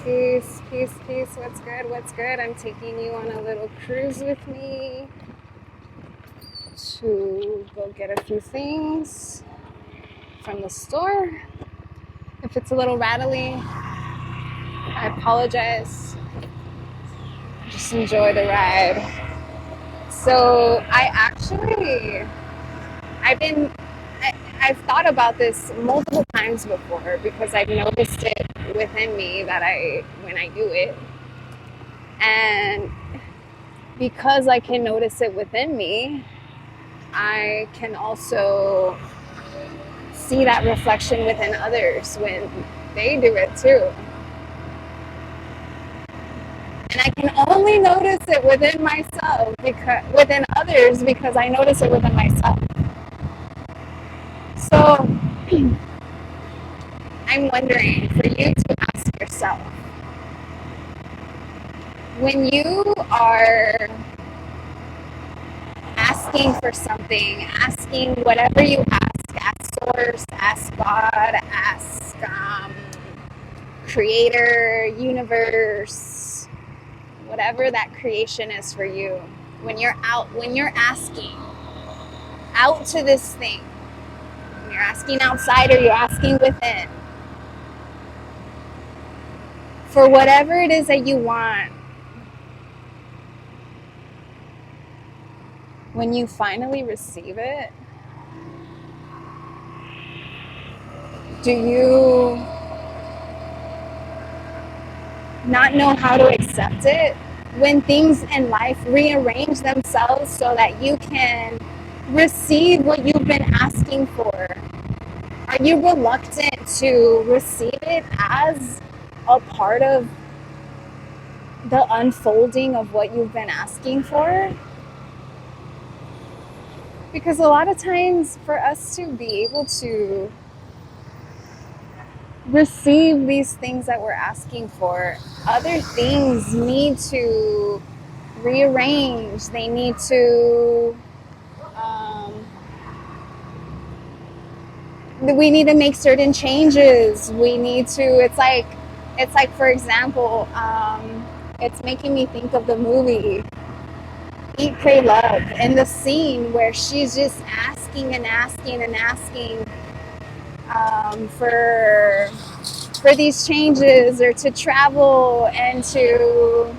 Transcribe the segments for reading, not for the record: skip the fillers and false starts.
Peace, peace, peace. What's good? What's good? I'm taking you on a little cruise with me to go get a few things from the store. If it's a little rattly, I apologize. Just enjoy the ride. So I've thought about this multiple times before because I've noticed it within me that when I do it. And because I can notice it within me, I can also see that reflection within others when they do it too. And I can only notice it within myself, within others, because I notice it within myself. So I'm wondering for you to ask yourself, when you are asking for something, asking whatever you ask Source, ask God, ask Creator, Universe, whatever that creation is for you, when you're asking out to this thing, when you're asking outside or you're asking within, for whatever it is that you want, when you finally receive it, do you not know how to accept it? When things in life rearrange themselves so that you can receive what you've been asking for, are you reluctant to receive it as a part of the unfolding of what you've been asking for? Because a lot of times for us to be able to receive these things that we're asking for, other things need to rearrange. They need to we need to make certain changes. We need to, it's like for example, it's making me think of the movie Eat, Pray, Love, and the scene where she's just asking and asking and asking for these changes, or to travel and to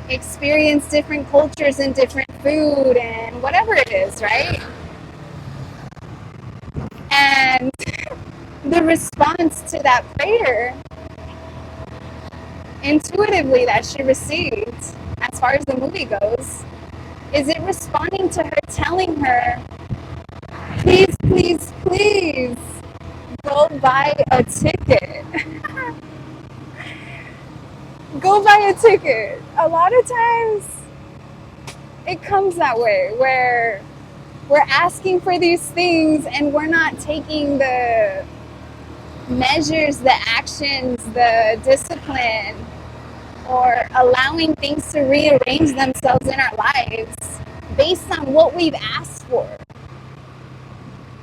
experience different cultures and different food and whatever it is, right? And the response to that prayer, intuitively, that she received, as far as the movie goes, is it responding to her, telling her, please, please, please, go buy a ticket. Go buy a ticket. A lot of times it comes that way, where we're asking for these things and we're not taking the measures, the actions, the discipline, or allowing things to rearrange themselves in our lives based on what we've asked for.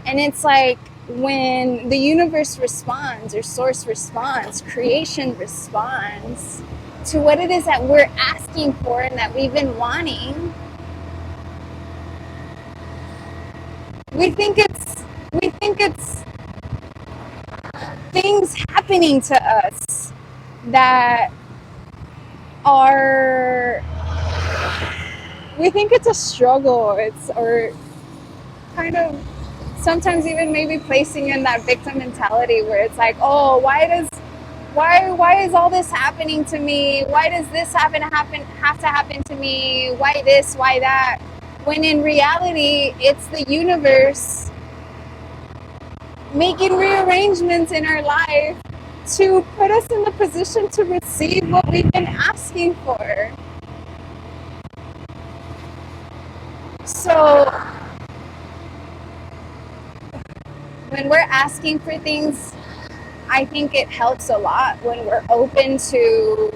And it's like when the universe responds, or source responds, creation responds to what it is that we're asking for and that we've been wanting, we think it's things happening to us that are, we think it's a struggle. Or kind of sometimes even maybe placing in that victim mentality where it's like, oh, why is all this happening to me? Why does this have to happen to me? Why this? Why that? When in reality, it's the universe making rearrangements in our life to put us in the position to receive what we've been asking for. So when we're asking for things, I think it helps a lot when we're open to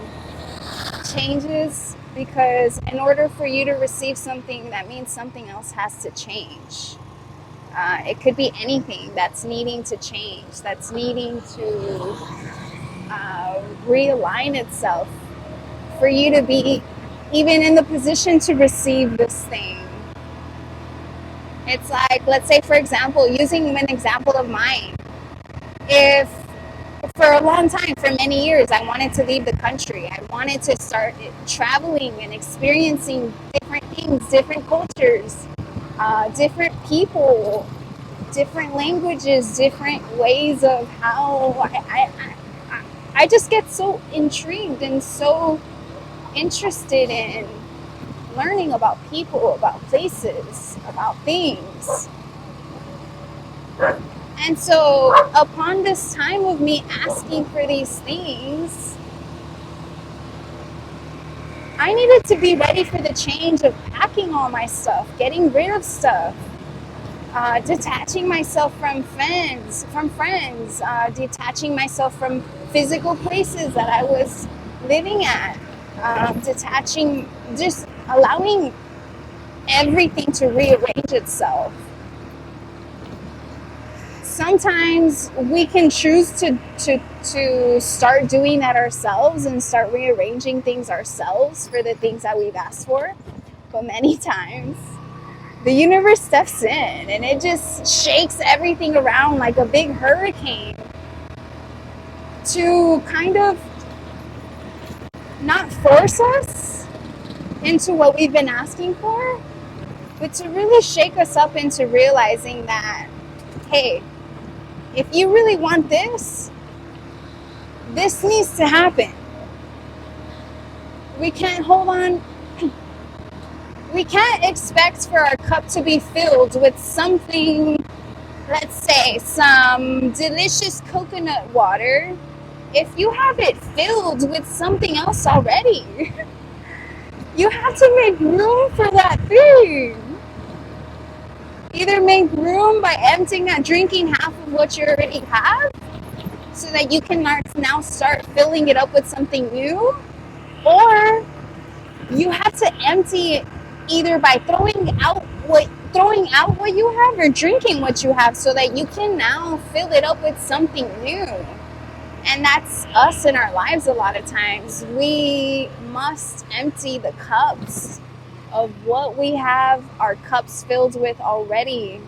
changes, because in order for you to receive something, that means something else has to change. It could be anything that's needing to change, that's needing to realign itself for you to be even in the position to receive this thing. It's like, let's say, for example, using an example of mine, if for a long time, for many years, I wanted to leave the country. I wanted to start traveling and experiencing different things, different cultures, different people, different languages, different ways of how I just get so intrigued and so interested in learning about people, about places, about things. And so upon this time of me asking for these things, I needed to be ready for the change of packing all my stuff, getting rid of stuff, detaching myself from friends, detaching myself from physical places that I was living at, detaching, just allowing everything to rearrange itself. Sometimes we can choose to start doing that ourselves and start rearranging things ourselves for the things that we've asked for. But many times, the universe steps in and it just shakes everything around like a big hurricane to kind of not force us into what we've been asking for, but to really shake us up into realizing that, hey, if you really want this, this needs to happen. We can't hold on. We can't expect for our cup to be filled with something, let's say, some delicious coconut water, if you have it filled with something else already. You have to make room for that thing. Either make room by drinking half of what you already have so that you can now start filling it up with something new, or you have to empty it either by throwing out what you have or drinking what you have so that you can now fill it up with something new. And that's us in our lives a lot of times. We must empty the cups of what we have our cups filled with already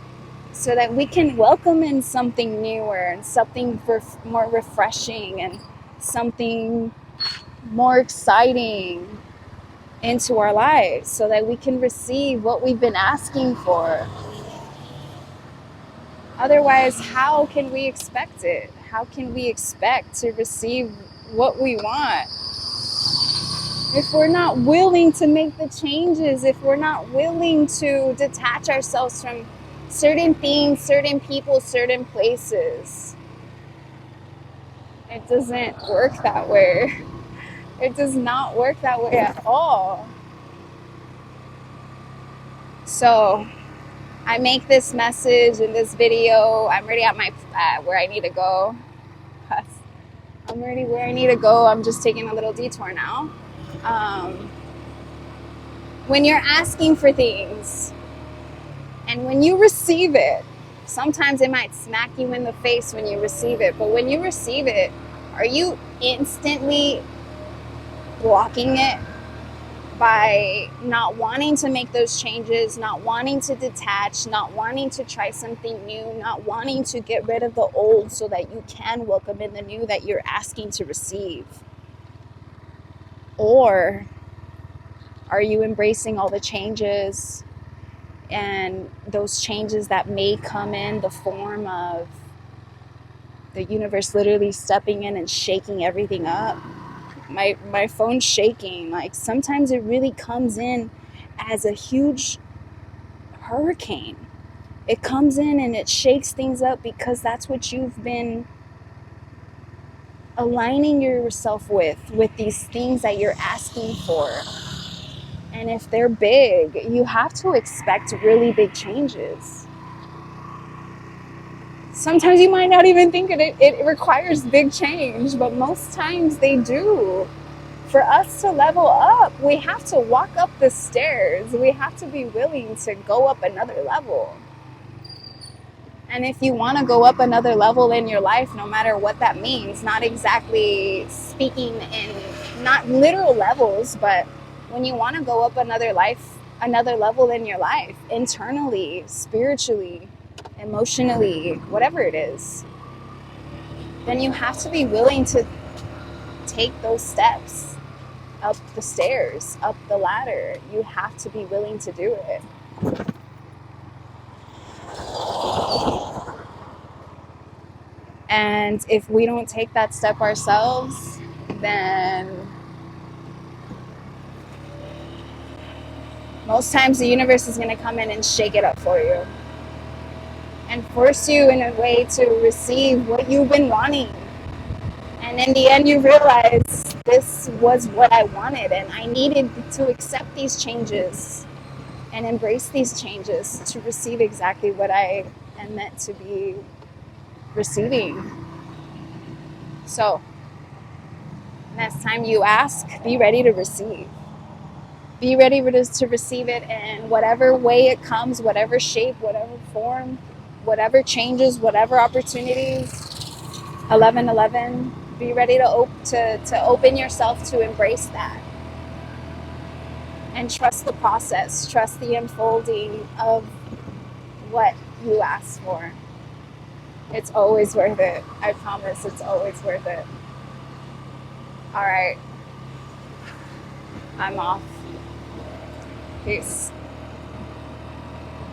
so that we can welcome in something newer and something more refreshing and something more exciting into our lives so that we can receive what we've been asking for. Otherwise, how can we expect it? How can we expect to receive what we want if we're not willing to make the changes, if we're not willing to detach ourselves from certain things, certain people, certain places? It doesn't work that way. It does not work that way at all. So I make this message in this video. I'm already at where I need to go. I'm already where I need to go. I'm just taking a little detour now. When you're asking for things and when you receive it, sometimes it might smack you in the face when you receive it. But when you receive it, are you instantly blocking it by not wanting to make those changes, not wanting to detach, not wanting to try something new, not wanting to get rid of the old so that you can welcome in the new that you're asking to receive? Or are you embracing all the changes and those changes that may come in the form of the universe literally stepping in and shaking everything up? My phone's shaking. Like, sometimes it really comes in as a huge hurricane. It comes in and it shakes things up because that's what you've been aligning yourself with these things that you're asking for. And if they're big, you have to expect really big changes. Sometimes you might not even think it requires big change, but most times they do. For us to level up, we have to walk up the stairs. We have to be willing to go up another level. And if you want to go up another level in your life, no matter what that means, not exactly speaking in not literal levels, but when you want to go up another level in your life, internally, spiritually, emotionally, whatever it is, then you have to be willing to take those steps up the stairs, up the ladder. You have to be willing to do it. And if we don't take that step ourselves, then most times the universe is going to come in and shake it up for you and force you in a way to receive what you've been wanting. And in the end, you realize this was what I wanted, and I needed to accept these changes and embrace these changes to receive exactly what I am meant to be receiving. So, next time you ask, be ready to receive. Be ready to receive it in whatever way it comes, whatever shape, whatever form, whatever changes, whatever opportunities. 1111. Be ready to open yourself to embrace that. And trust the process. Trust the unfolding of what you ask for. It's always worth it. I promise it's always worth it. All right. I'm off. Peace.